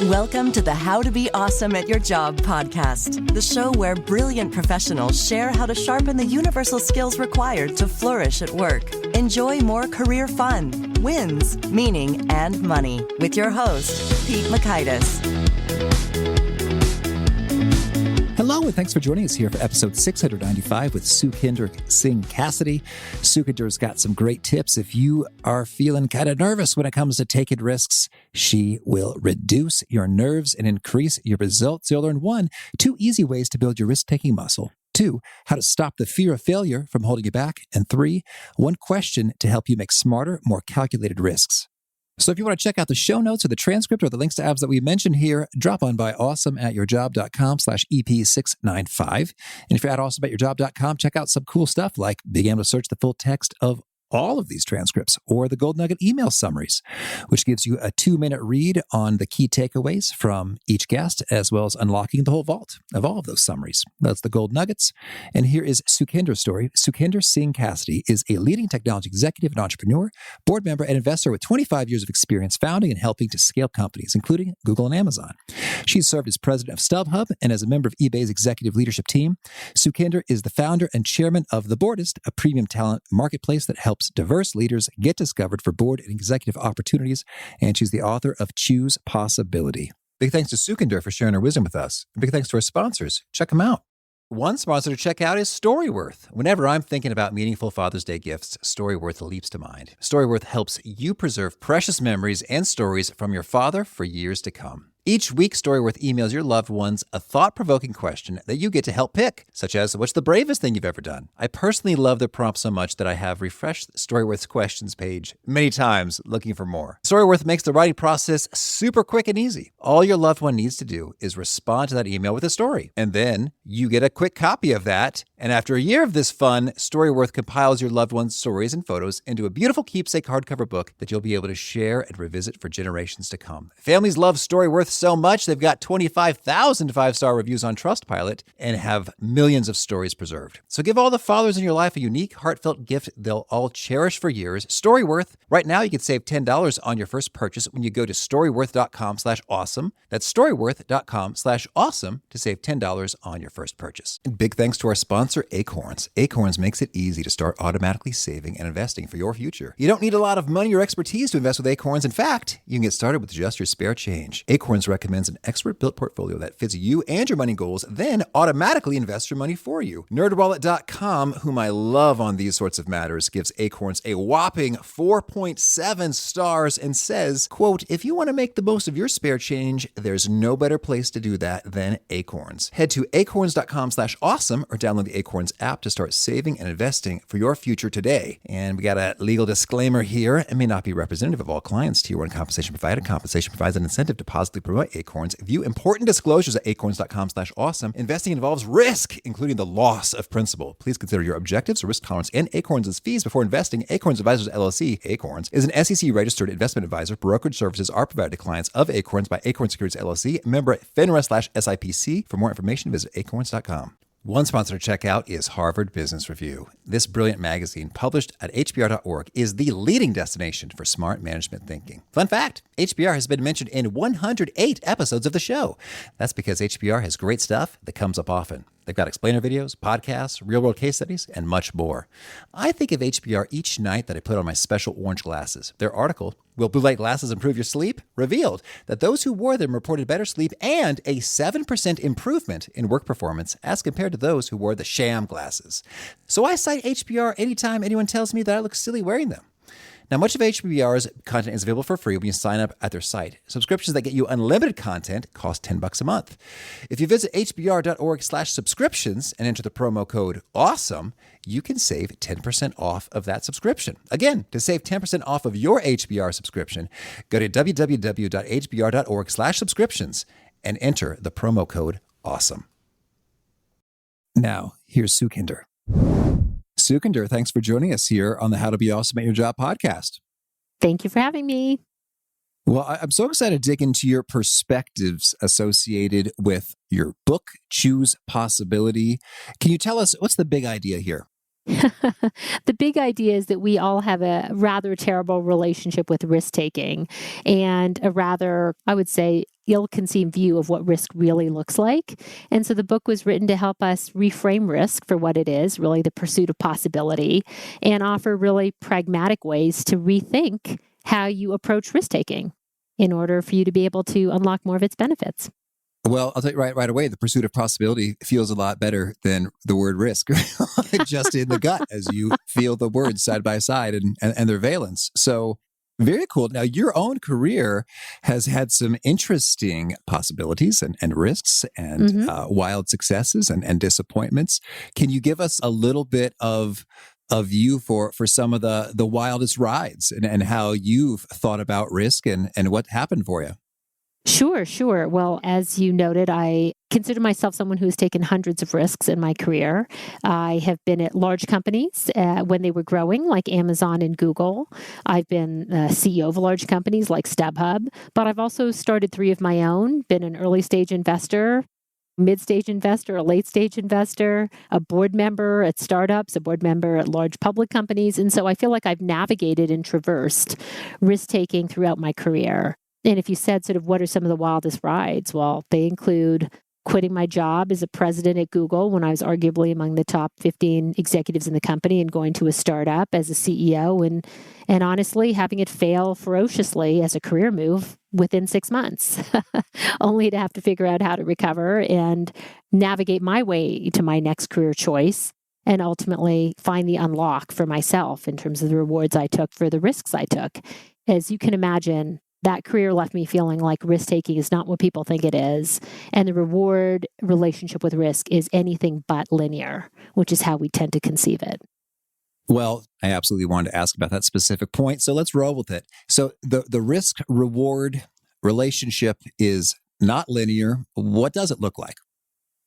Welcome to the How to Be Awesome at Your Job podcast, the show where brilliant professionals share how to sharpen the universal skills required to flourish at work. Enjoy more career fun, wins, meaning, and money with your host, Pete Makaitis. Hello, and thanks for joining us here for episode 695 with Sukhinder Singh Cassidy. Sukhinder's got some great tips. If you are feeling kind of nervous when it comes to taking risks, she will reduce your nerves and increase your results. You'll learn 1, 2 easy ways to build your risk-taking muscle. 2, how to stop the fear of failure from holding you back. And 3, 1 question to help you make smarter, more calculated risks. So if you want to check out the show notes or the transcript or the links to apps that we mentioned here, drop on by awesomeatyourjob.com/EP695. And if you're at awesomeatyourjob.com, check out some cool stuff like being able to search the full text of all of these transcripts or the Gold Nugget email summaries, which gives you a 2-minute read on the key takeaways from each guest, as well as unlocking the whole vault of all of those summaries. That's the Gold Nuggets. And here is Sukhinder's story. Sukhinder Singh Cassidy is a leading technology executive and entrepreneur, board member, and investor with 25 years of experience founding and helping to scale companies, including Google and Amazon. She's served as president of StubHub and as a member of eBay's executive leadership team. Sukhinder is the founder and chairman of The Boardist, a premium talent marketplace that helps diverse leaders get discovered for board and executive opportunities, and she's the author of Choose Possibility. Big thanks to Sukhinder for sharing her wisdom with us. And big thanks to our sponsors. Check them out. One sponsor to check out is Storyworth. Whenever I'm thinking about meaningful Father's Day gifts, Storyworth leaps to mind. Storyworth helps you preserve precious memories and stories from your father for years to come. Each week, Storyworth emails your loved ones a thought-provoking question that you get to help pick, such as, what's the bravest thing you've ever done? I personally love the prompt so much that I have refreshed Storyworth's questions page many times looking for more. Storyworth makes the writing process super quick and easy. All your loved one needs to do is respond to that email with a story, and then you get a quick copy of that. And after a year of this fun, Storyworth compiles your loved one's stories and photos into a beautiful keepsake hardcover book that you'll be able to share and revisit for generations to come. Families love Storyworth so much, they've got 25,000 5-star reviews on Trustpilot and have millions of stories preserved. So give all the fathers in your life a unique, heartfelt gift they'll all cherish for years. Storyworth. Right now, you can save $10 on your first purchase when you go to storyworth.com/awesome. That's storyworth.com/awesome to save $10 on your first purchase. And big thanks to our sponsor, Acorns. Acorns makes it easy to start automatically saving and investing for your future. You don't need a lot of money or expertise to invest with Acorns. In fact, you can get started with just your spare change. Acorns recommends an expert-built portfolio that fits you and your money goals, then automatically invests your money for you. NerdWallet.com, whom I love on these sorts of matters, gives Acorns a whopping 4.7 stars and says, quote, if you want to make the most of your spare change, there's no better place to do that than Acorns. Head to acorns.com/awesome or download the Acorns app to start saving and investing for your future today. And we got a legal disclaimer here. It may not be representative of all clients. Tier 1 compensation provided. Compensation provides an incentive to positively promote Acorns. View important disclosures at acorns.com/awesome. Investing involves risk, including the loss of principal. Please consider your objectives, risk tolerance, and Acorns' fees before investing. Acorns Advisors LLC, Acorns, is an SEC-registered investment advisor. Brokerage services are provided to clients of Acorns by Acorns Securities LLC, member FINRA/SIPC. For more information, visit acorns.com. One sponsor to check out is Harvard Business Review. This brilliant magazine, published at hbr.org, is the leading destination for smart management thinking. Fun fact, HBR has been mentioned in 108 episodes of the show. That's because HBR has great stuff that comes up often. They've got explainer videos, podcasts, real-world case studies, and much more. I think of HBR each night that I put on my special orange glasses. Their article, Will Blue Light Glasses Improve Your Sleep?, revealed that those who wore them reported better sleep and a 7% improvement in work performance as compared to those who wore the sham glasses. So I cite HBR anytime anyone tells me that I look silly wearing them. Now, much of HBR's content is available for free when you sign up at their site. Subscriptions that get you unlimited content cost $10 a month. If you visit hbr.org/subscriptions and enter the promo code AWESOME, you can save 10% off of that subscription. Again, to save 10% off of your HBR subscription, go to www.hbr.org/subscriptions and enter the promo code AWESOME. Now, here's Sukhinder. Sukhinder, thanks for joining us here on the How to Be Awesome at Your Job podcast. Thank you for having me. Well, I'm so excited to dig into your perspectives associated with your book, Choose Possibility. Can you tell us what's the big idea here? The big idea is that we all have a rather terrible relationship with risk-taking and a rather, I would say, ill-conceived view of what risk really looks like. And so the book was written to help us reframe risk for what it is, really the pursuit of possibility, and offer really pragmatic ways to rethink how you approach risk-taking in order for you to be able to unlock more of its benefits. Well, I'll tell you right away, the pursuit of possibility feels a lot better than the word risk, just in the gut as you feel the words side by side and their valence. So very cool. Now, your own career has had some interesting possibilities and risks and wild successes and disappointments. Can you give us a little bit of you for some of the wildest rides and how you've thought about risk and what happened for you? Sure. Well, as you noted, I consider myself someone who has taken hundreds of risks in my career. I have been at large companies when they were growing, like Amazon and Google. I've been CEO of large companies like StubHub, but I've also started 3 of my own, been an early stage investor, mid-stage investor, a late-stage investor, a board member at startups, a board member at large public companies. And so I feel like I've navigated and traversed risk-taking throughout my career. And if you said sort of what are some of the wildest rides, well, they include quitting my job as a president at Google when I was arguably among the top 15 executives in the company and going to a startup as a CEO and honestly having it fail ferociously as a career move within 6 months, only to have to figure out how to recover and navigate my way to my next career choice and ultimately find the unlock for myself in terms of the rewards I took for the risks I took. As you can imagine, that career left me feeling like risk-taking is not what people think it is. And the reward relationship with risk is anything but linear, which is how we tend to conceive it. Well, I absolutely wanted to ask about that specific point. So let's roll with it. So the risk-reward relationship is not linear. What does it look like?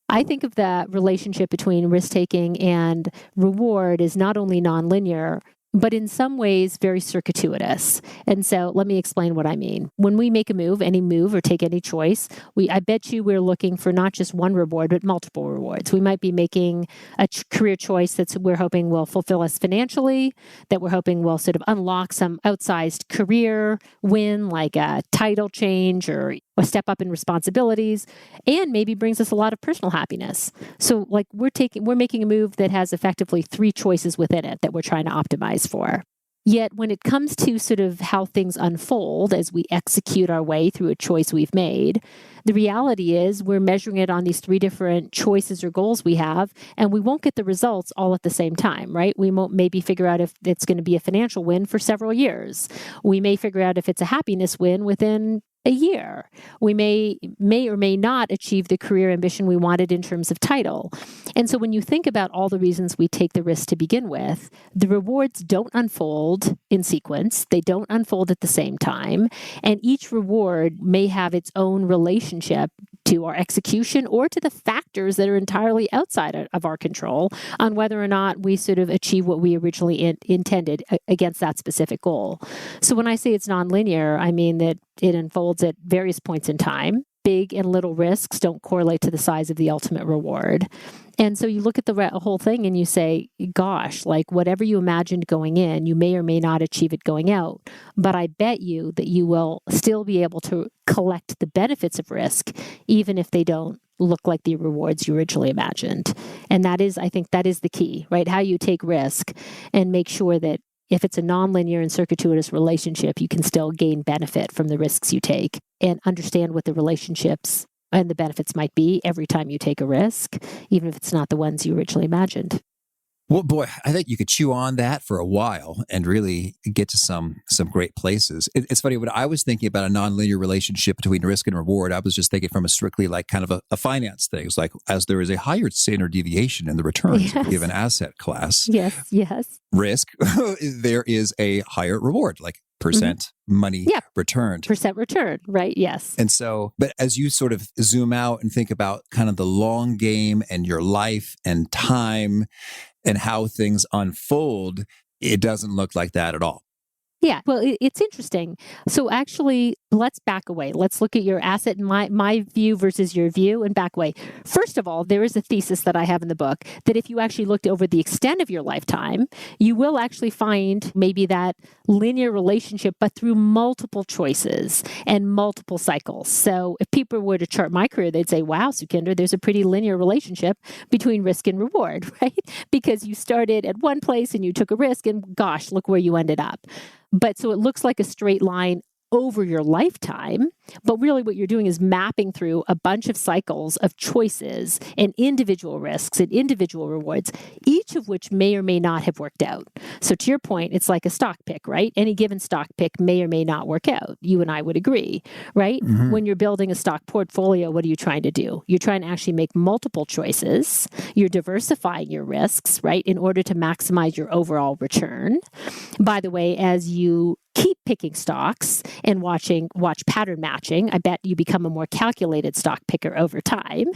I think of the relationship between risk-taking and reward as not only nonlinear, but in some ways very circuitous. And so let me explain what I mean. When we make a move, any move or take any choice, I bet you we're looking for not just one reward, but multiple rewards. We might be making a career choice that we're hoping will fulfill us financially, that we're hoping will sort of unlock some outsized career win, like a title change or a step up in responsibilities, and maybe brings us a lot of personal happiness. So like we're making a move that has effectively 3 choices within it that we're trying to optimize for. Yet when it comes to sort of how things unfold as we execute our way through a choice we've made, the reality is we're measuring it on these 3 different choices or goals we have, and we won't get the results all at the same time, right? We won't maybe figure out if it's going to be a financial win for several years. We may figure out if it's a happiness win within a year. We may or may not achieve the career ambition we wanted in terms of title. And so when you think about all the reasons we take the risk to begin with, the rewards don't unfold in sequence. They don't unfold at the same time. And each reward may have its own relationship to our execution or to the factors that are entirely outside of our control on whether or not we sort of achieve what we originally intended against that specific goal. So when I say it's nonlinear, I mean that it unfolds at various points in time. Big and little risks don't correlate to the size of the ultimate reward. And so you look at the whole thing and you say, gosh, like whatever you imagined going in, you may or may not achieve it going out. But I bet you that you will still be able to collect the benefits of risk, even if they don't look like the rewards you originally imagined. And I think that is the key, right? How you take risk and make sure that if it's a nonlinear and circuitous relationship, you can still gain benefit from the risks you take and understand what the relationships and the benefits might be every time you take a risk, even if it's not the ones you originally imagined. Well, boy, I think you could chew on that for a while and really get to some great places. It's funny, when I was thinking about a nonlinear relationship between risk and reward, I was just thinking from a strictly like kind of a finance thing. It's like, as there is a higher standard deviation in the returns of a given asset class, Yes. risk, there is a higher reward, like percent money returned. Percent return, right? Yes. And so, but as you sort of zoom out and think about kind of the long game and your life and time and how things unfold, it doesn't look like that at all. Yeah, well, it's interesting. So actually, let's back away. Let's look at your asset, my view versus your view, and back away. First of all, there is a thesis that I have in the book that if you actually looked over the extent of your lifetime, you will actually find maybe that linear relationship, but through multiple choices and multiple cycles. So if people were to chart my career, they'd say, wow, Sukhinder, there's a pretty linear relationship between risk and reward, right? Because you started at one place and you took a risk, and gosh, look where you ended up. But so it looks like a straight line over your lifetime, but really what you're doing is mapping through a bunch of cycles of choices and individual risks and individual rewards, each of which may or may not have worked out. So to your point, it's like a stock pick, right? Any given stock pick may or may not work out. You and I would agree, right? Mm-hmm. When you're building a stock portfolio, what are you trying to do? You're trying to actually make multiple choices. You're diversifying your risks, right, in order to maximize your overall return. By the way, as you keep picking stocks and watch pattern matching, I bet you become a more calculated stock picker over time.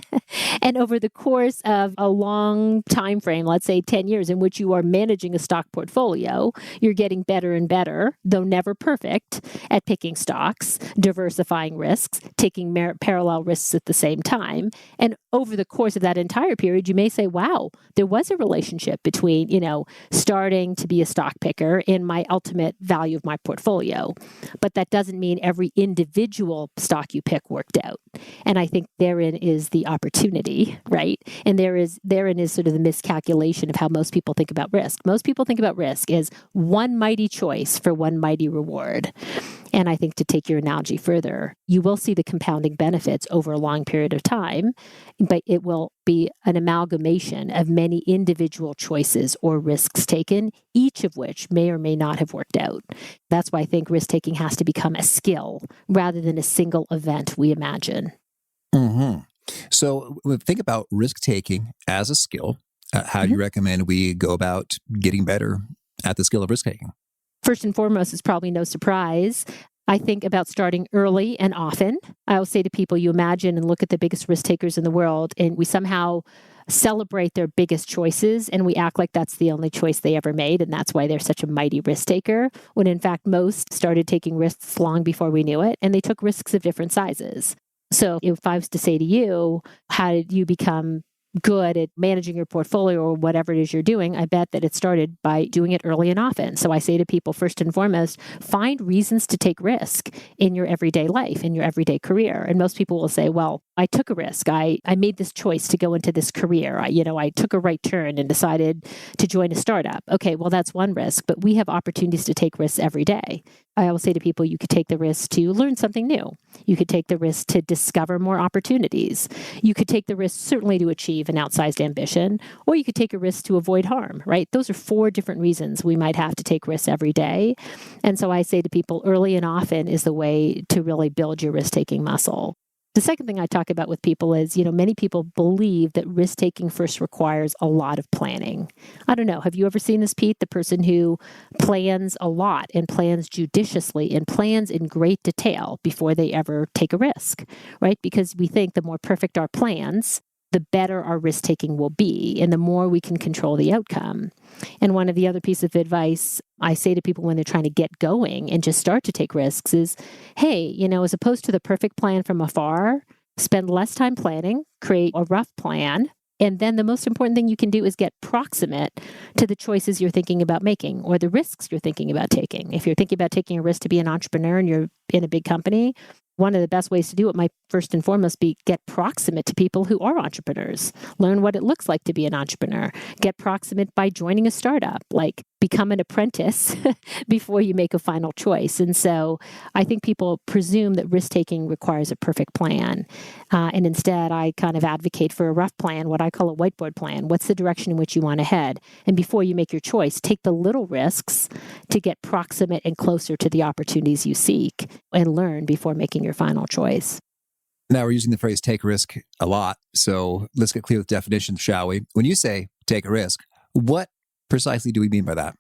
And over the course of a long time frame, let's say 10 years, in which you are managing a stock portfolio, you're getting better and better, though never perfect, at picking stocks, diversifying risks, taking parallel risks at the same time. And over the course of that entire period, you may say, wow, there was a relationship between, starting to be a stock picker and my ultimate value of my portfolio. But that doesn't mean every individual stock you pick worked out. And I think therein is the opportunity, right? And therein is sort of the miscalculation of how most people think about risk. Most people think about risk as one mighty choice for one mighty reward. And I think to take your analogy further, you will see the compounding benefits over a long period of time, but it will be an amalgamation of many individual choices or risks taken, each of which may or may not have worked out. That's why I think risk-taking has to become a skill rather than a single event we imagine. Mm-hmm. So think about risk-taking as a skill. How do you recommend we go about getting better at the skill of risk-taking? First and foremost, it's probably no surprise. I think about starting early and often. I will say to people, you imagine and look at the biggest risk takers in the world, and we somehow celebrate their biggest choices, and we act like that's the only choice they ever made, and that's why they're such a mighty risk taker, when in fact most started taking risks long before we knew it, and they took risks of different sizes. So if I was to say to you, how did you become good at managing your portfolio or whatever it is you're doing, I bet that it started by doing it early and often. So I say to people, first and foremost, find reasons to take risk in your everyday life, in your everyday career. And most people will say, well, I took a risk. I made this choice to go into this career. I took a right turn and decided to join a startup. Okay, well, that's one risk, but we have opportunities to take risks every day. I always say to people, you could take the risk to learn something new. You could take the risk to discover more opportunities. You could take the risk certainly to achieve an outsized ambition, or you could take a risk to avoid harm, right? Those are 4 different reasons we might have to take risks every day. And so I say to people, early and often is the way to really build your risk-taking muscle. The second thing I talk about with people is, many people believe that risk-taking first requires a lot of planning. I don't know. Have you ever seen this, Pete? The person who plans a lot and plans judiciously and plans in great detail before they ever take a risk, right? Because we think the more perfect our plans, the better our risk-taking will be and the more we can control the outcome. And one of the other pieces of advice I say to people when they're trying to get going and just start to take risks is, hey, as opposed to the perfect plan from afar, spend less time planning, create a rough plan, and then the most important thing you can do is get proximate to the choices you're thinking about making or the risks you're thinking about taking. If you're thinking about taking a risk to be an entrepreneur and you're in a big company, one of the best ways to do it might first and foremost be get proximate to people who are entrepreneurs. Learn what it looks like to be an entrepreneur. Get proximate by joining a startup, like become an apprentice before you make a final choice. And so I think people presume that risk-taking requires a perfect plan. And instead, I kind of advocate for a rough plan, what I call a whiteboard plan. What's the direction in which you want to head? And before you make your choice, take the little risks to get proximate and closer to the opportunities you seek and learn before making your final choice. Now we're using the phrase take risk a lot. So let's get clear with definitions, shall we? When you say take a risk, what precisely do we mean by that?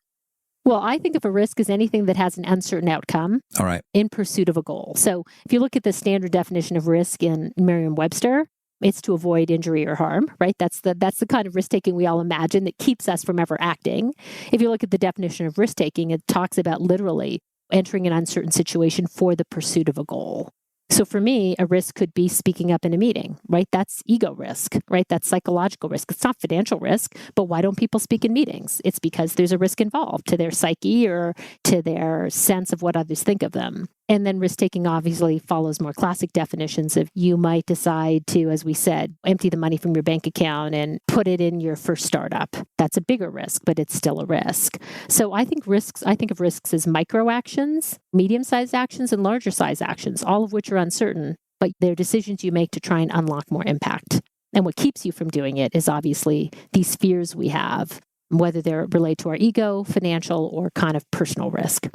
Well, I think of a risk as anything that has an uncertain outcome All right. in pursuit of a goal. So if you look at the standard definition of risk in Merriam-Webster, it's to avoid injury or harm, right? That's the kind of risk-taking we all imagine that keeps us from ever acting. If you look at the definition of risk-taking, it talks about literally entering an uncertain situation for the pursuit of a goal. So for me, a risk could be speaking up in a meeting, right? That's ego risk, right? That's psychological risk. It's not financial risk, but why don't people speak in meetings? It's because there's a risk involved to their psyche or to their sense of what others think of them. And then risk taking obviously follows more classic definitions of you might decide to, as we said, empty the money from your bank account and put it in your first startup. That's a bigger risk, but it's still a risk. So I think of risks as micro actions, medium-sized actions, and larger size actions, all of which are uncertain, but they're decisions you make to try and unlock more impact. And what keeps you from doing it is obviously these fears we have, whether they're related to our ego, financial, or kind of personal risk.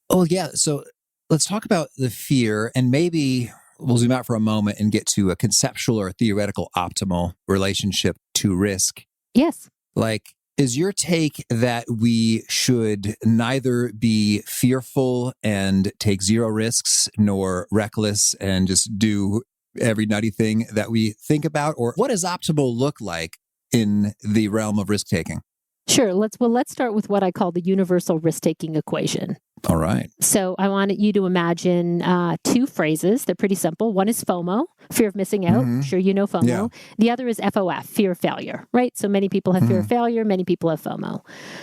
Oh, yeah. So let's talk about the fear, and maybe we'll zoom out for a moment and get to a conceptual or theoretical optimal relationship to risk. Yes. Like, is your take that we should neither be fearful and take zero risks, nor reckless and just do every nutty thing that we think about? Or what does optimal look like in the realm of risk taking? Sure. Let's start with what I call the universal risk-taking equation. All right. So I wanted you to imagine two phrases. They're pretty simple. One is FOMO, fear of missing out. Mm-hmm. Sure, you know FOMO. Yeah. The other is FOF, fear of failure, right? So many people have fear of failure. Many people have FOMO.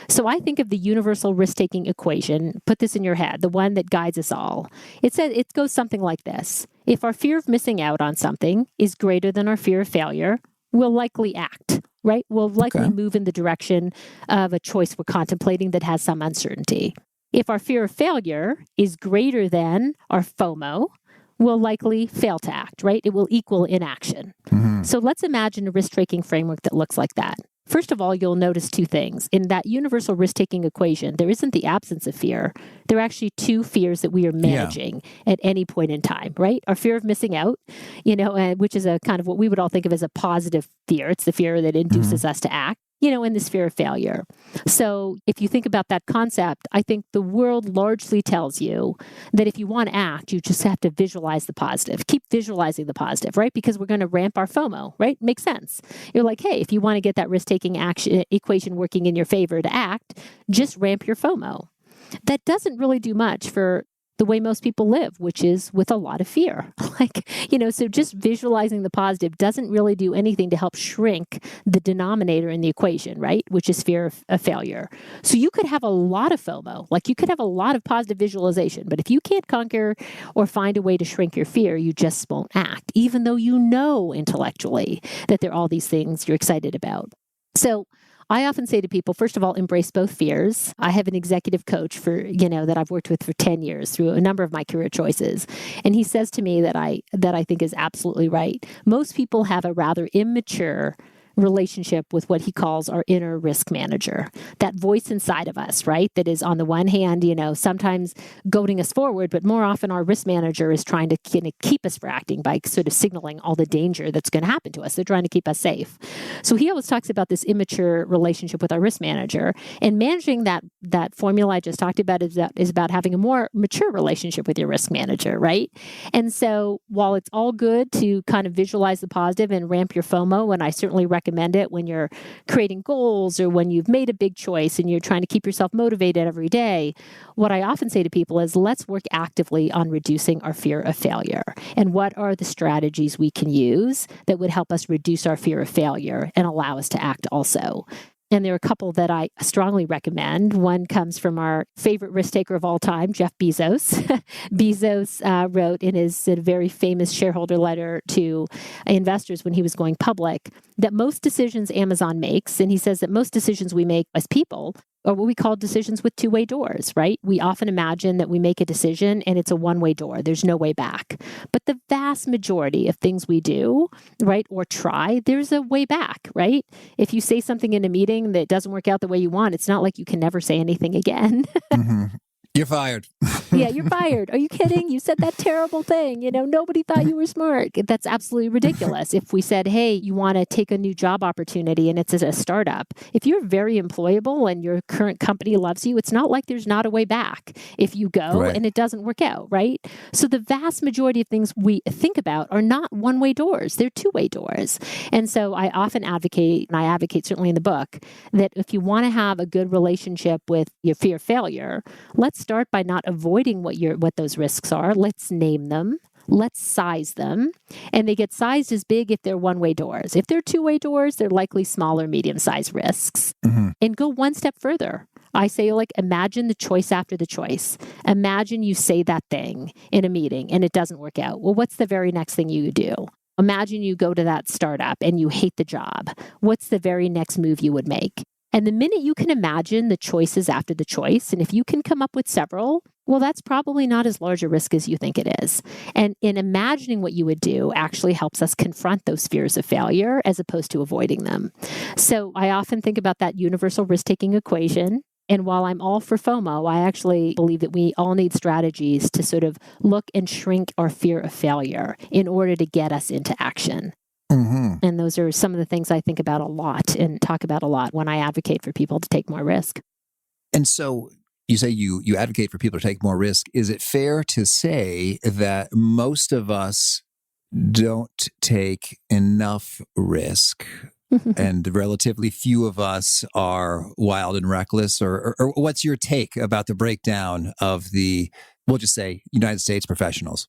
So I think of the universal risk-taking equation. Put this in your head, the one that guides us all. It goes something like this. If our fear of missing out on something is greater than our fear of failure, we'll likely act, right? We'll likely move in the direction of a choice we're contemplating that has some uncertainty. If our fear of failure is greater than our FOMO, we'll likely fail to act, right? It will equal inaction. Mm-hmm. So let's imagine a risk-taking framework that looks like that. First of all, you'll notice two things. In that universal risk-taking equation, there isn't the absence of fear. There are actually two fears that we are managing at any point in time, right? Our fear of missing out, which is a kind of what we would all think of as a positive fear. It's the fear that induces us to act, and this fear of failure. So if you think about that concept, I think the world largely tells you that if you want to act, you just have to visualize the positive. Keep visualizing the positive, right? Because we're going to ramp our FOMO, right? Makes sense. You're like, hey, if you want to get that risk-taking action equation working in your favor to act, just ramp your FOMO. That doesn't really do much for the way most people live, which is with a lot of fear. So just visualizing the positive doesn't really do anything to help shrink the denominator in the equation, right? Which is fear of failure. So you could have a lot of FOMO, you could have a lot of positive visualization, but if you can't conquer or find a way to shrink your fear, you just won't act, even though you know intellectually that there are all these things you're excited about. So I often say to people, first of all, embrace both fears. I have an executive coach that I've worked with for 10 years through a number of my career choices. And he says to me that I think is absolutely right. Most people have a rather immature relationship with what he calls our inner risk manager, that voice inside of us, right? That is on the one hand, sometimes goading us forward, but more often our risk manager is trying to keep us from acting by sort of signaling all the danger that's going to happen to us. They're trying to keep us safe. So he always talks about this immature relationship with our risk manager, and managing that formula I just talked about is about having a more mature relationship with your risk manager, right? And so while it's all good to kind of visualize the positive and ramp your FOMO, and I certainly recommend it when you're creating goals or when you've made a big choice and you're trying to keep yourself motivated every day, what I often say to people is let's work actively on reducing our fear of failure. And what are the strategies we can use that would help us reduce our fear of failure and allow us to act also? And there are a couple that I strongly recommend. One comes from our favorite risk taker of all time, Jeff Bezos. Bezos wrote in his very famous shareholder letter to investors when he was going public that most decisions Amazon makes, and he says that most decisions we make as people are what we call decisions with two-way doors, right? We often imagine that we make a decision and it's a one-way door. There's no way back. But the vast majority of things we do, right, or try, there's a way back, right? If you say something in a meeting that doesn't work out the way you want, it's not like you can never say anything again. Mm-hmm. You're fired. Yeah, you're fired. Are you kidding? You said that terrible thing. Nobody thought you were smart. That's absolutely ridiculous. If we said, hey, you want to take a new job opportunity and it's a startup, if you're very employable and your current company loves you, it's not like there's not a way back if you go and it doesn't work out, right? So the vast majority of things we think about are not one-way doors. They're two-way doors. And so I often advocate, and I advocate certainly in the book, that if you want to have a good relationship with your fear of failure, let's let's start by not avoiding what those risks are. Let's name them. Let's size them. And they get sized as big if they're one-way doors. If they're two-way doors, they're likely smaller, medium-sized risks. And go one step further. I say, imagine the choice after the choice. Imagine you say that thing in a meeting and it doesn't work out. Well, what's the very next thing you do? Imagine you go to that startup and you hate the job. What's the very next move you would make? And the minute you can imagine the choices after the choice, and if you can come up with several, well, that's probably not as large a risk as you think it is. And in imagining what you would do actually helps us confront those fears of failure as opposed to avoiding them. So I often think about that universal risk-taking equation. And while I'm all for FOMO, I actually believe that we all need strategies to sort of look and shrink our fear of failure in order to get us into action. And those are some of the things I think about a lot and talk about a lot when I advocate for people to take more risk. And so you say you advocate for people to take more risk. Is it fair to say that most of us don't take enough risk and relatively few of us are wild and reckless? Or what's your take about the breakdown of the, we'll just say, United States professionals?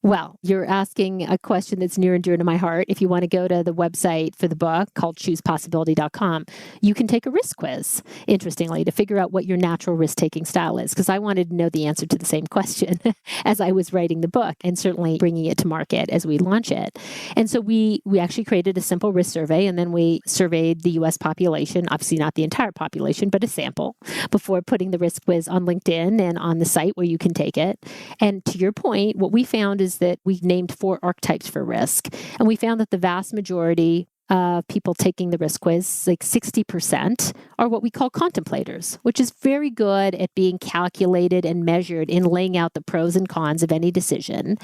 Well, you're asking a question that's near and dear to my heart. If you want to go to the website for the book called choosepossibility.com, you can take a risk quiz, interestingly, to figure out what your natural risk-taking style is, because I wanted to know the answer to the same question as I was writing the book and certainly bringing it to market as we launch it. And so we actually created a simple risk survey, and then we surveyed the U.S. population, obviously not the entire population, but a sample, before putting the risk quiz on LinkedIn and on the site where you can take it. And to your point, what we found is that we named 4 archetypes for risk. And we found that the vast majority of people taking the risk quiz, like 60%, are what we call contemplators, which is very good at being calculated and measured in laying out the pros and cons of any decision.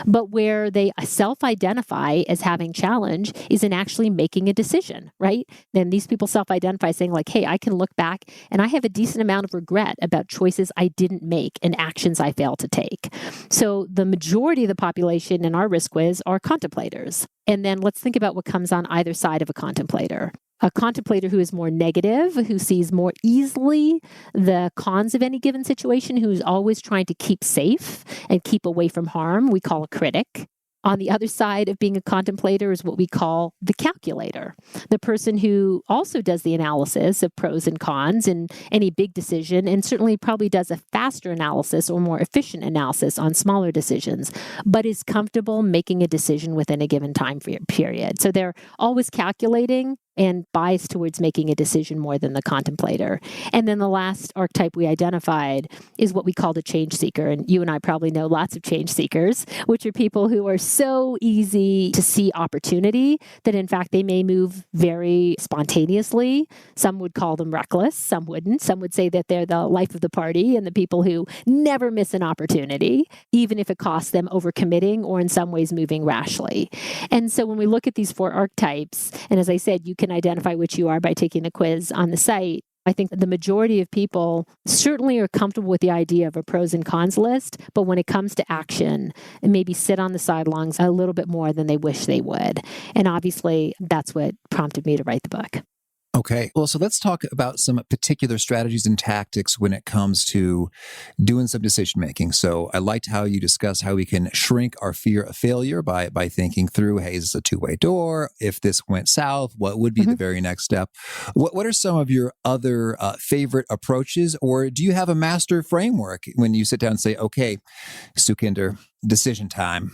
But where they self-identify as having challenge is in actually making a decision, right? Then these people self-identify saying hey, I can look back and I have a decent amount of regret about choices I didn't make and actions I failed to take. So the majority of the population in our risk quiz are contemplators. And then let's think about what comes on either side of a contemplator. A contemplator who is more negative, who sees more easily the cons of any given situation, who's always trying to keep safe and keep away from harm, we call a critic. On the other side of being a contemplator is what we call the calculator, the person who also does the analysis of pros and cons in any big decision, and certainly probably does a faster analysis or more efficient analysis on smaller decisions, but is comfortable making a decision within a given time period. So they're always calculating and biased towards making a decision more than the contemplator. And then the last archetype we identified is what we call the change seeker. And you and I probably know lots of change seekers, which are people who are so easy to see opportunity that in fact they may move very spontaneously. Some would call them reckless, some wouldn't. Some would say that they're the life of the party and the people who never miss an opportunity, even if it costs them overcommitting or in some ways moving rashly. And so when we look at these 4 archetypes, and as I said, you can identify which you are by taking a quiz on the site. I think the majority of people certainly are comfortable with the idea of a pros and cons list, but when it comes to action, maybe sit on the sidelines a little bit more than they wish they would. And obviously, that's what prompted me to write the book. Okay. Well, so let's talk about some particular strategies and tactics when it comes to doing some decision making. So I liked how you discuss how we can shrink our fear of failure by thinking through, hey, is this a two-way door? If this went south, what would be the very next step? What are some of your other favorite approaches? Or do you have a master framework when you sit down and say, okay, Sukhinder, decision time?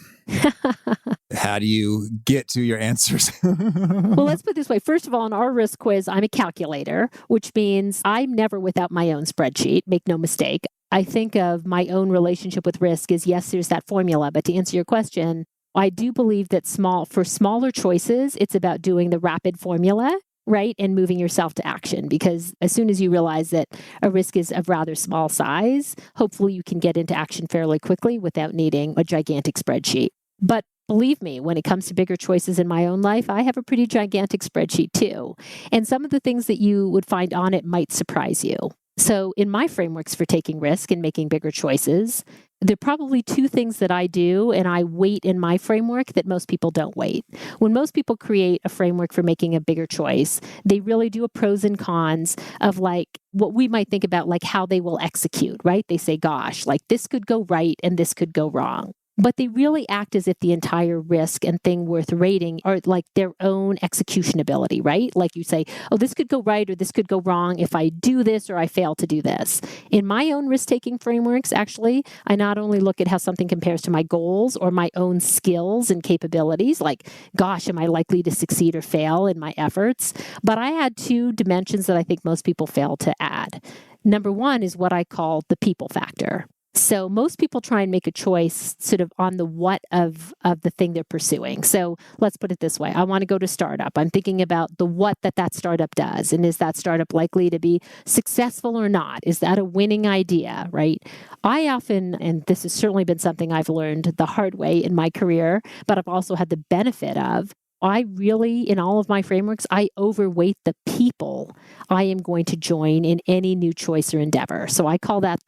How do you get to your answers? Well, let's put it this way. First of all, in our risk quiz, I'm a calculator, which means I'm never without my own spreadsheet. Make no mistake. I think of my own relationship with risk as, yes, there's that formula. But to answer your question, I do believe that for smaller choices, it's about doing the rapid formula, right? And moving yourself to action. Because as soon as you realize that a risk is of rather small size, hopefully you can get into action fairly quickly without needing a gigantic spreadsheet. But believe me, when it comes to bigger choices in my own life, I have a pretty gigantic spreadsheet too. And some of the things that you would find on it might surprise you. So in my frameworks for taking risk and making bigger choices, there are probably two things that I do and I weight in my framework that most people don't weight. When most people create a framework for making a bigger choice, they really do a pros and cons of like what we might think about like how they will execute, right? They say, gosh, like this could go right and this could go wrong. But they really act as if the entire risk and thing worth rating are like their own execution ability, right? Like you say, oh, this could go right or this could go wrong if I do this or I fail to do this. In my own risk-taking frameworks, actually, I not only look at how something compares to my goals or my own skills and capabilities, like, gosh, am I likely to succeed or fail in my efforts? But I add two dimensions that I think most people fail to add. Number one is what I call the people factor. So most people try and make a choice sort of on the what of the thing they're pursuing. So let's put it this way. I want to go to startup. I'm thinking about the what that startup does. And is that startup likely to be successful or not? Is that a winning idea, right? I often, and this has certainly been something I've learned the hard way in my career, but I've also had the benefit of, I really, in all of my frameworks, I overweight the people I am going to join in any new choice or endeavor. So I call that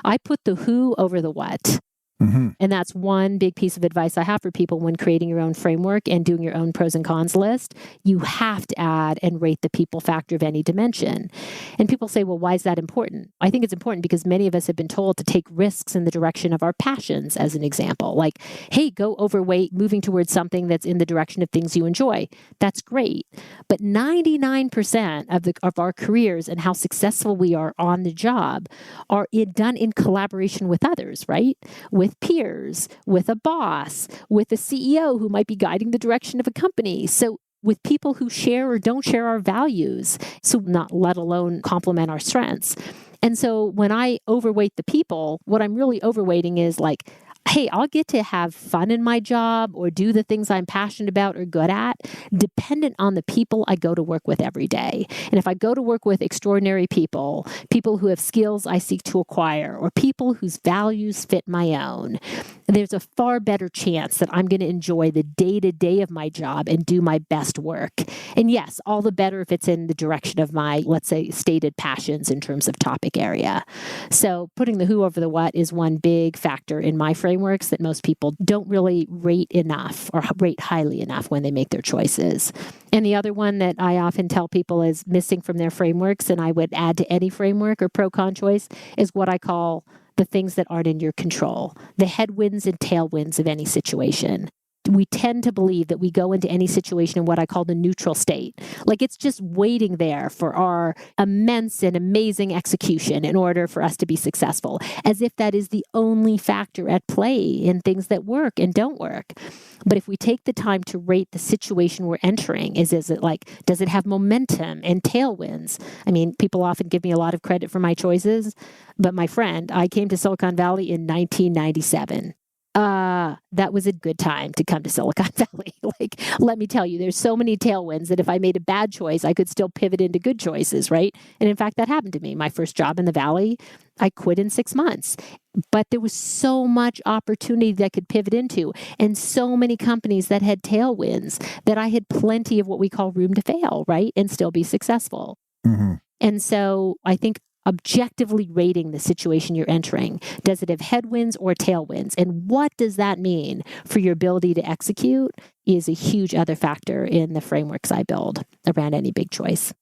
I put the who over the what. Mm-hmm. And that's one big piece of advice I have for people when creating your own framework and doing your own pros and cons list. You have to add and rate the people factor of any dimension. And people say, well, why is that important? I think it's important because many of us have been told to take risks in the direction of our passions, as an example. Like, hey, go overweight, moving towards something that's in the direction of things you enjoy. That's great. But 99% of our careers and how successful we are on the job are done in collaboration with others, right? With peers, with a boss, with a CEO who might be guiding the direction of a company. So with people who share or don't share our values, so not let alone complement our strengths. And so when I overweight the people, what I'm really overweighting is like, hey, I'll get to have fun in my job or do the things I'm passionate about or good at, dependent on the people I go to work with every day. And if I go to work with extraordinary people, people who have skills I seek to acquire, or people whose values fit my own, there's a far better chance that I'm going to enjoy the day-to-day of my job and do my best work. And yes, all the better if it's in the direction of my, let's say, stated passions in terms of topic area. So putting the who over the what is one big factor in my frameworks that most people don't really rate enough or rate highly enough when they make their choices. And the other one that I often tell people is missing from their frameworks, and I would add to any framework or pro-con choice, is what I call the things that aren't in your control, the headwinds and tailwinds of any situation. We tend to believe that we go into any situation in what I call the neutral state. Like it's just waiting there for our immense and amazing execution in order for us to be successful, as if that is the only factor at play in things that work and don't work. But if we take the time to rate the situation we're entering, is it like, does it have momentum and tailwinds? I mean, people often give me a lot of credit for my choices, but my friend, I came to Silicon Valley in 1997. That was a good time to come to Silicon Valley. Like, let me tell you, there's so many tailwinds that if I made a bad choice, I could still pivot into good choices, right? And in fact, that happened to me. My first job in the Valley, I quit in 6 months. But there was so much opportunity that I could pivot into, and so many companies that had tailwinds that I had plenty of what we call room to fail, right? And still be successful. Mm-hmm. And so I think objectively rating the situation you're entering. Does it have headwinds or tailwinds? And what does that mean for your ability to execute is a huge other factor in the frameworks I build around any big choice.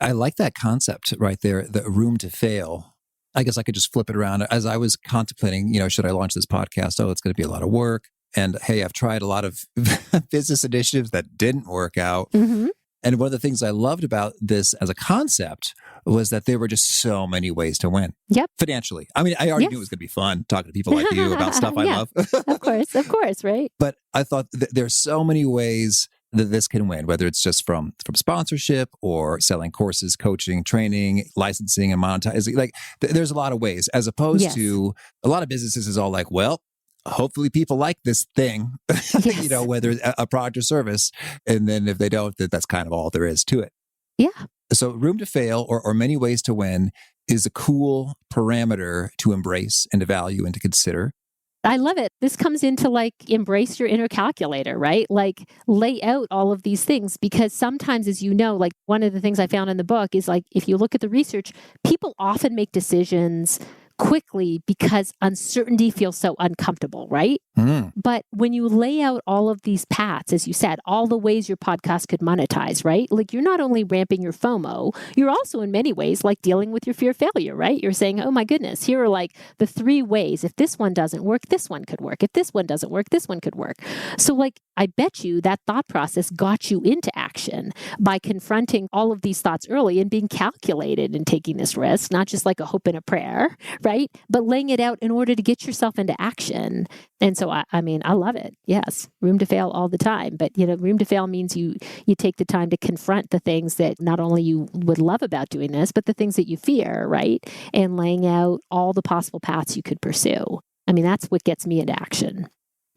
I like that concept right there, the room to fail. I guess I could just flip it around. As I was contemplating, should I launch this podcast? Oh, it's going to be a lot of work. And hey, I've tried a lot of business initiatives that didn't work out. Mm-hmm. And one of the things I loved about this as a concept was that there were just so many ways to win. Yep. Financially. I mean, I already knew it was going to be fun talking to people like you about stuff I love. Of course, right? But I thought there's so many ways that this can win, whether it's just from sponsorship or selling courses, coaching, training, licensing, and monetizing. Like, there's a lot of ways, as opposed to a lot of businesses is all like, well, hopefully people like this thing, whether it's a product or service. And then if they don't, that's kind of all there is to it. Yeah. So room to fail or many ways to win is a cool parameter to embrace and to value and to consider. I love it. This comes into like embrace your inner calculator, right? Like lay out all of these things because sometimes, as you know, like one of the things I found in the book is like if you look at the research, people often make decisions quickly because uncertainty feels so uncomfortable, right? But when you lay out all of these paths, as you said, all the ways your podcast could monetize, right? Like you're not only ramping your FOMO, you're also in many ways like dealing with your fear of failure, right? You're saying, oh my goodness, here are like the 3 ways. If this one doesn't work, this one could work. If this one doesn't work, this one could work. So like, I bet you that thought process got you into action by confronting all of these thoughts early and being calculated and taking this risk, not just like a hope and a prayer, right? But laying it out in order to get yourself into action. And so, I mean, I love it. Yes. Room to fail all the time. But, room to fail means you take the time to confront the things that not only you would love about doing this, but the things that you fear, right? And laying out all the possible paths you could pursue. I mean, that's what gets me into action.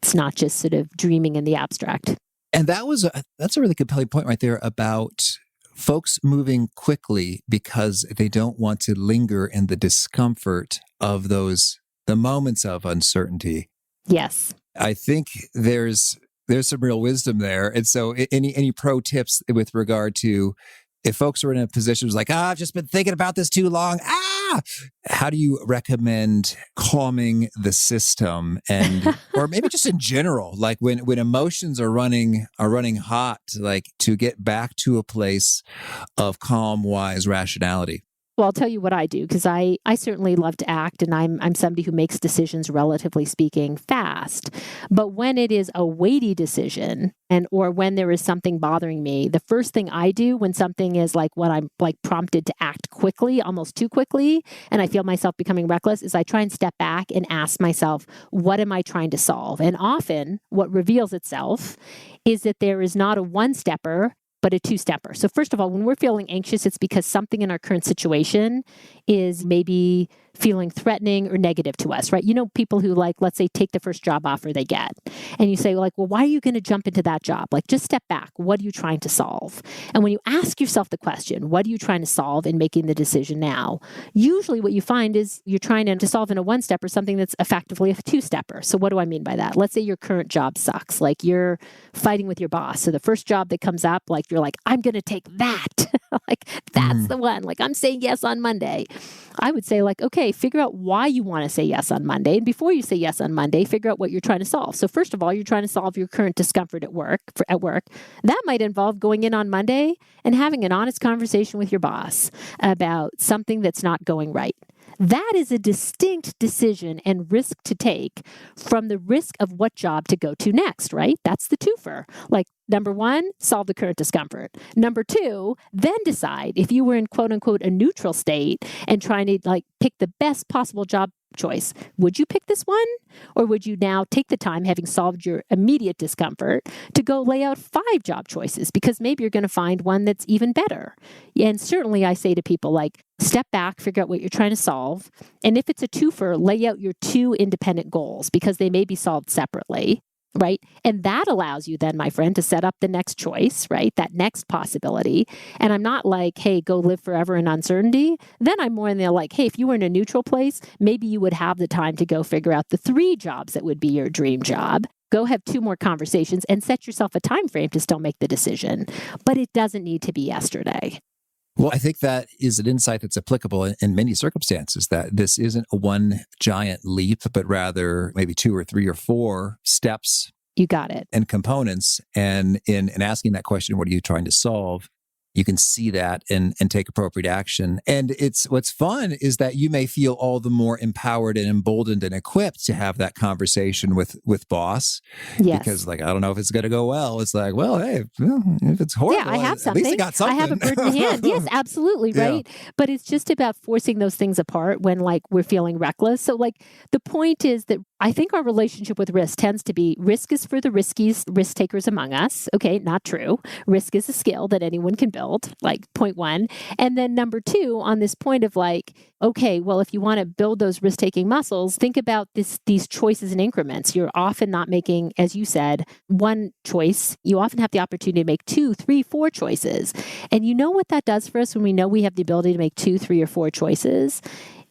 It's not just sort of dreaming in the abstract. And that's a really compelling point right there about folks moving quickly because they don't want to linger in the discomfort of the moments of uncertainty. Yes. I think there's some real wisdom there. And so any pro tips with regard to if folks are in a position who's like, I've just been thinking about this too long. How do you recommend calming the system and, or maybe just in general, like when emotions are running hot, like to get back to a place of calm, wise rationality? Well, I'll tell you what I do, because I certainly love to act, and I'm somebody who makes decisions, relatively speaking, fast. But when it is a weighty decision, or when there is something bothering me, the first thing I do when something is like what I'm like prompted to act quickly, almost too quickly, and I feel myself becoming reckless, is I try and step back and ask myself, what am I trying to solve? And often what reveals itself is that there is not a one-stepper, but a two-stepper. So first of all, when we're feeling anxious, it's because something in our current situation is maybe feeling threatening or negative to us, right? People who like, let's say, take the first job offer they get. And you say, like, well, why are you going to jump into that job? Like, just step back. What are you trying to solve? And when you ask yourself the question, what are you trying to solve in making the decision now? Usually what you find is you're trying to solve in a one-stepper something that's effectively a two-stepper. So what do I mean by that? Let's say your current job sucks. Like you're fighting with your boss. So the first job that comes up, like you're like, I'm going to take that. Like that's the one. Like I'm saying yes on Monday. I would say like, okay, figure out why you want to say yes on Monday. And before you say yes on Monday, figure out what you're trying to solve. So first of all, you're trying to solve your current discomfort at work. That might involve going in on Monday and having an honest conversation with your boss about something that's not going right. That is a distinct decision and risk to take from the risk of what job to go to next, right? That's the twofer. Like, number 1, solve the current discomfort. Number 2, then decide if you were in quote unquote a neutral state and trying to like pick the best possible job choice. Would you pick this one? Or would you now take the time, having solved your immediate discomfort, to go lay out 5 job choices? Because maybe you're going to find one that's even better. And certainly I say to people like, step back, figure out what you're trying to solve. And if it's a twofer, lay out your 2 independent goals because they may be solved separately. Right. And that allows you then, my friend, to set up the next choice, right? That next possibility. And I'm not like, hey, go live forever in uncertainty. Then I'm more in the like, hey, if you were in a neutral place, maybe you would have the time to go figure out the 3 jobs that would be your dream job. Go have 2 more conversations and set yourself a time frame to still make the decision. But it doesn't need to be yesterday. Well, I think that is an insight that's applicable in many circumstances, that this isn't a one giant leap, but rather maybe 2 or 3 or 4 steps. You got it. And components. And in asking that question, what are you trying to solve? You can see that and take appropriate action. And what's fun is that you may feel all the more empowered and emboldened and equipped to have that conversation with boss. Yes. Because like, I don't know if it's going to go well. It's like, well, hey, if it's horrible, yeah, I have something. At least I got something. I have a bird in the hand. Yes, absolutely. Right. Yeah. But it's just about forcing those things apart when like we're feeling reckless. So like the point is that I think our relationship with risk tends to be risk is for the risk takers among us. Okay, not true. Risk is a skill that anyone can build, like point 1. And then number 2, on this point of like, okay, well, if you want to build those risk-taking muscles, think about these choices in increments. You're often not making, as you said, one choice. You often have the opportunity to make 2, 3, 4 choices. And you know what that does for us when we know we have the ability to make 2, 3, or 4 choices?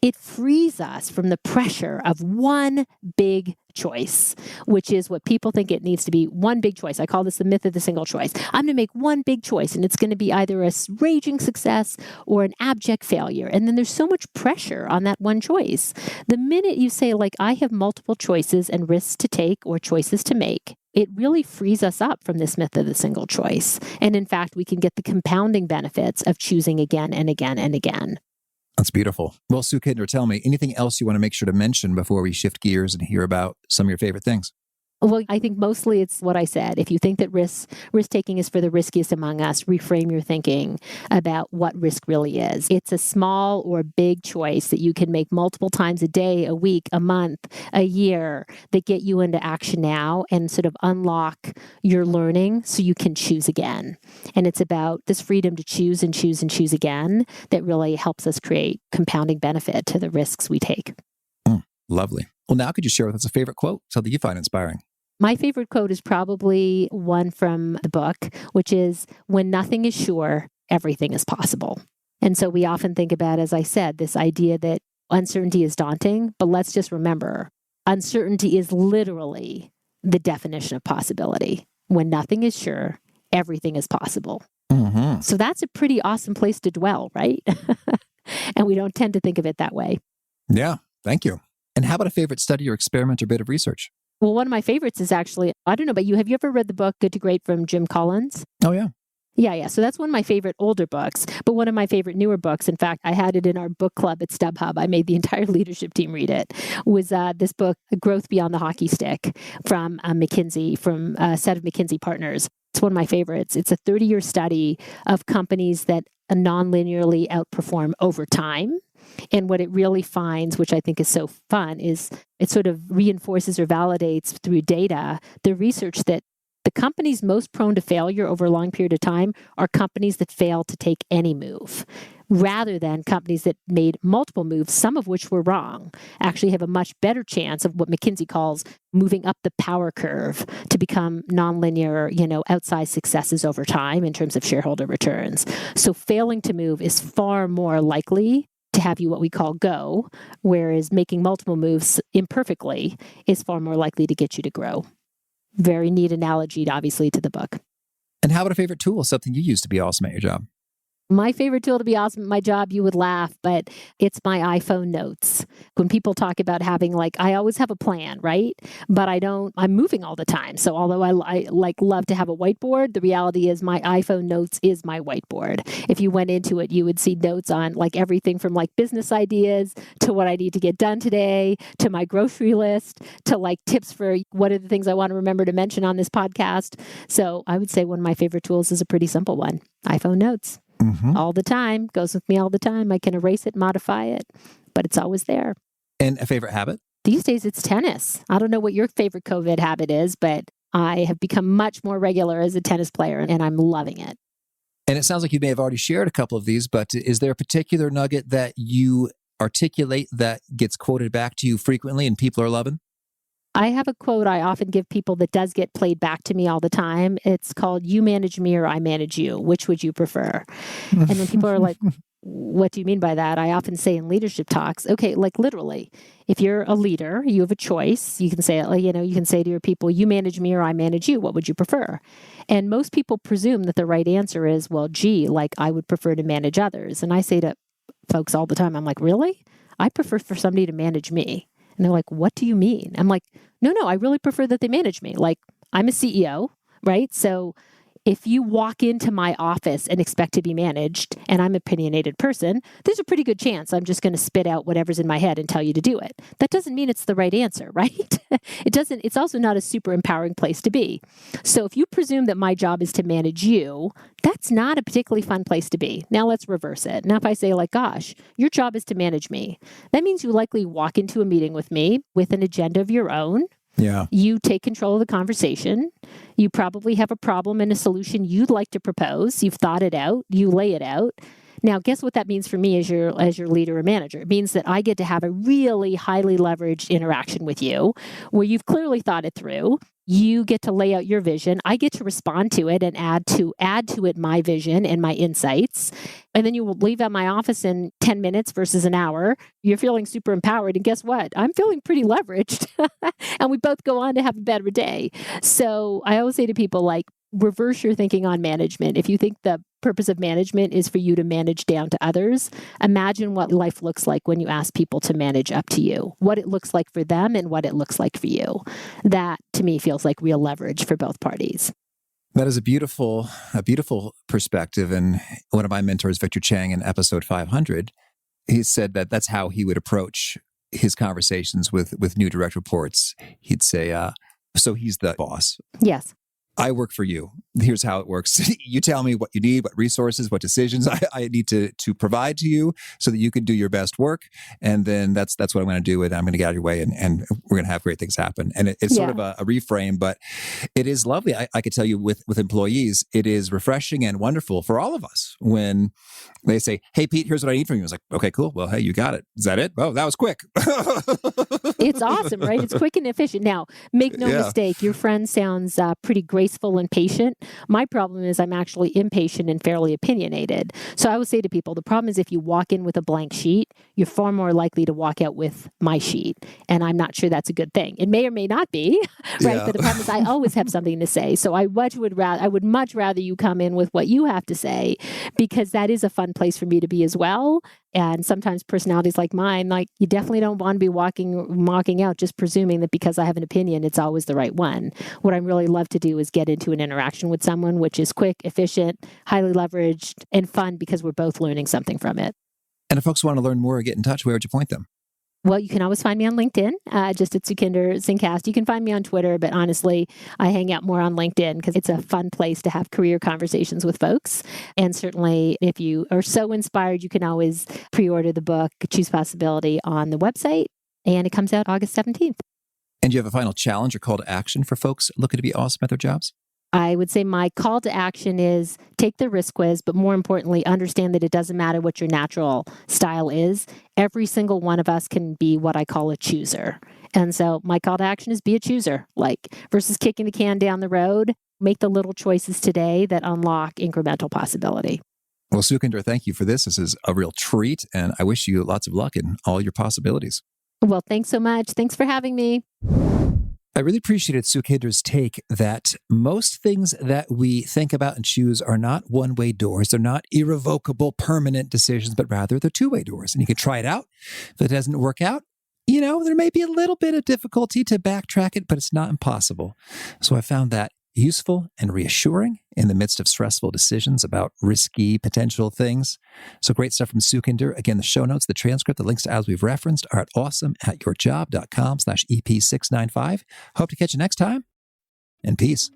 it frees us from the pressure of one big choice, which is what people think it needs to be, one big choice. I call this the myth of the single choice. I'm going to make one big choice, and it's going to be either a raging success or an abject failure. And then there's so much pressure on that one choice. The minute you say, like, I have multiple choices and risks to take or choices to make, it really frees us up from this myth of the single choice. And in fact, we can get the compounding benefits of choosing again and again and again. That's beautiful. Well, Sukhinder, tell me, anything else you want to make sure to mention before we shift gears and hear about some of your favorite things? Well, I think mostly it's what I said. If you think that risk-taking is for the riskiest among us, reframe your thinking about what risk really is. It's a small or big choice that you can make multiple times a day, a week, a month, a year that get you into action now and sort of unlock your learning so you can choose again. And it's about this freedom to choose and choose and choose again that really helps us create compounding benefit to the risks we take. Lovely. Well, now could you share with us a favorite quote, something you find inspiring? My favorite quote is probably one from the book, which is, when nothing is sure, everything is possible. And so we often think about, as I said, this idea that uncertainty is daunting, but let's just remember, uncertainty is literally the definition of possibility. When nothing is sure, everything is possible. Mm-hmm. So that's a pretty awesome place to dwell, right? And we don't tend to think of it that way. Yeah, thank you. And how about a favorite study or experiment or bit of research? Well, one of my favorites is actually, I don't know about you, have you ever read the book Good to Great from Jim Collins? Oh, yeah. Yeah. So that's one of my favorite older books, but one of my favorite newer books, in fact, I had it in our book club at StubHub. I made the entire leadership team read it, was this book, Growth Beyond the Hockey Stick from McKinsey, from a set of McKinsey partners. It's one of my favorites. It's a 30-year study of companies that non-linearly outperform over time. And what it really finds, which I think is so fun, is it sort of reinforces or validates through data the research that the companies most prone to failure over a long period of time are companies that fail to take any move, rather than companies that made multiple moves, some of which were wrong, actually have a much better chance of what McKinsey calls moving up the power curve to become nonlinear, outsized successes over time in terms of shareholder returns. So failing to move is far more likely to have you what we call go, whereas making multiple moves imperfectly is far more likely to get you to grow. Very neat analogy, obviously, to the book. And how about a favorite tool, something you use to be awesome at your job? My favorite tool to be awesome at my job, you would laugh, but it's my iPhone notes. When people talk about having, I always have a plan, right? But I'm moving all the time. So although I love to have a whiteboard, the reality is my iPhone notes is my whiteboard. If you went into it, you would see notes on everything from business ideas to what I need to get done today, to my grocery list, to tips for what are the things I want to remember to mention on this podcast. So I would say one of my favorite tools is a pretty simple one, iPhone notes. Mm-hmm. All the time, goes with me all the time. I can erase it, modify it, but it's always there. And a favorite habit? These days, it's tennis. I don't know what your favorite COVID habit is, but I have become much more regular as a tennis player, and I'm loving it. And it sounds like you may have already shared a couple of these, but is there a particular nugget that you articulate that gets quoted back to you frequently and people are loving? I have a quote I often give people that does get played back to me all the time. It's called, "You manage me or I manage you. Which would you prefer?" And when people are like, "What do you mean by that?" I often say in leadership talks, okay, literally, if you're a leader, you have a choice. You can say, you can say to your people, "You manage me or I manage you. What would you prefer?" And most people presume that the right answer is, well, I would prefer to manage others. And I say to folks all the time, I'm like, really? I prefer for somebody to manage me. And they're like, "What do you mean?" I'm like, no, I really prefer that they manage me. I'm a CEO, right? So if you walk into my office and expect to be managed, and I'm an opinionated person, there's a pretty good chance I'm just going to spit out whatever's in my head and tell you to do it. That doesn't mean it's the right answer, right? It's also not a super empowering place to be. So if you presume that my job is to manage you, that's not a particularly fun place to be. Now let's reverse it. Now if I say gosh, your job is to manage me, that means you likely walk into a meeting with me with an agenda of your own. Yeah. You take control of the conversation. You probably have a problem and a solution you'd like to propose. You've thought it out. You lay it out. Now, guess what that means for me as your leader or manager? It means that I get to have a really highly leveraged interaction with you where you've clearly thought it through. You get to lay out your vision. I get to respond to it and add to it my vision and my insights. And then you will leave out my office in 10 minutes versus an hour. You're feeling super empowered. And guess what? I'm feeling pretty leveraged. And we both go on to have a better day. So I always say to people, like, reverse your thinking on management. If you think the purpose of management is for you to manage down to others, imagine what life looks like when you ask people to manage up to you, what it looks like for them and what it looks like for you. That, to me, feels like real leverage for both parties. That is a beautiful perspective. And one of my mentors, Victor Chang, in episode 500, he said that that's how he would approach his conversations with new direct reports. He'd say, so he's the boss. Yes. I work for you. Here's how it works. You tell me what you need, what resources, what decisions I need to provide to you so that you can do your best work. And then that's what I'm going to do. And I'm going to get out of your way and we're going to have great things happen. And it's sort of a reframe, but it is lovely. I could tell you with employees, it is refreshing and wonderful for all of us when they say, hey, Pete, here's what I need from you. I was like, okay, cool. Well, hey, you got it. Is that it? Oh, that was quick. It's awesome, right? It's quick and efficient. Now, make no mistake, your friend sounds pretty graceful and patient. My problem is I'm actually impatient and fairly opinionated. So I would say to people, the problem is if you walk in with a blank sheet, you're far more likely to walk out with my sheet. And I'm not sure that's a good thing. It may or may not be, right? Yeah. But the problem is I always have something to say. So I would much rather you come in with what you have to say, because that is a fun place for me to be as well. And sometimes personalities like mine, like, you definitely don't want to be walking out just presuming that because I have an opinion, it's always the right one. What I really love to do is get into an interaction with someone, which is quick, efficient, highly leveraged, and fun because we're both learning something from it. And if folks want to learn more or get in touch, where would you point them? Well, you can always find me on LinkedIn, just at Sukhinder Singh Cassidy. You can find me on Twitter, but honestly, I hang out more on LinkedIn because it's a fun place to have career conversations with folks. And certainly, if you are so inspired, you can always pre-order the book, Choose Possibility, on the website. And it comes out August 17th. And do you have a final challenge or call to action for folks looking to be awesome at their jobs? I would say my call to action is take the risk quiz, but more importantly, understand that it doesn't matter what your natural style is. Every single one of us can be what I call a chooser. And so my call to action is be a chooser, like, versus kicking the can down the road. Make the little choices today that unlock incremental possibility. Well, Sukhinder, thank you for this. This is a real treat, and I wish you lots of luck in all your possibilities. Well, thanks so much. Thanks for having me. I really appreciated Sukhinder's take that most things that we think about and choose are not one-way doors. They're not irrevocable, permanent decisions, but rather they're two-way doors. And you can try it out. If it doesn't work out, there may be a little bit of difficulty to backtrack it, but it's not impossible. So I found that useful and reassuring in the midst of stressful decisions about risky potential things. So great stuff from Sukhinder. Again, the show notes, the transcript, the links to as we've referenced are at awesomeatyourjob.com/EP695. Hope to catch you next time, and peace.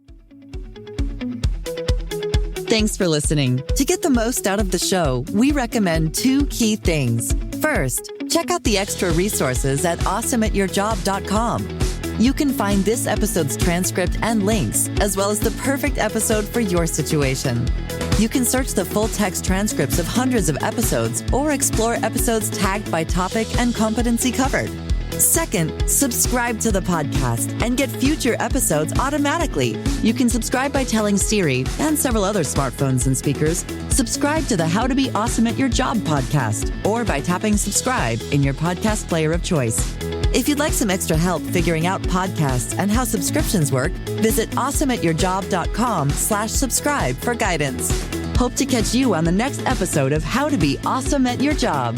Thanks for listening. To get the most out of the show, we recommend 2 key things. First, check out the extra resources at awesomeatyourjob.com. You can find this episode's transcript and links, as well as the perfect episode for your situation. You can search the full text transcripts of hundreds of episodes or explore episodes tagged by topic and competency covered. Second, subscribe to the podcast and get future episodes automatically. You can subscribe by telling Siri and several other smartphones and speakers, subscribe to the How to Be Awesome at Your Job podcast, or by tapping subscribe in your podcast player of choice. If you'd like some extra help figuring out podcasts and how subscriptions work, visit awesomeatyourjob.com/subscribe for guidance. Hope to catch you on the next episode of How to Be Awesome at Your Job.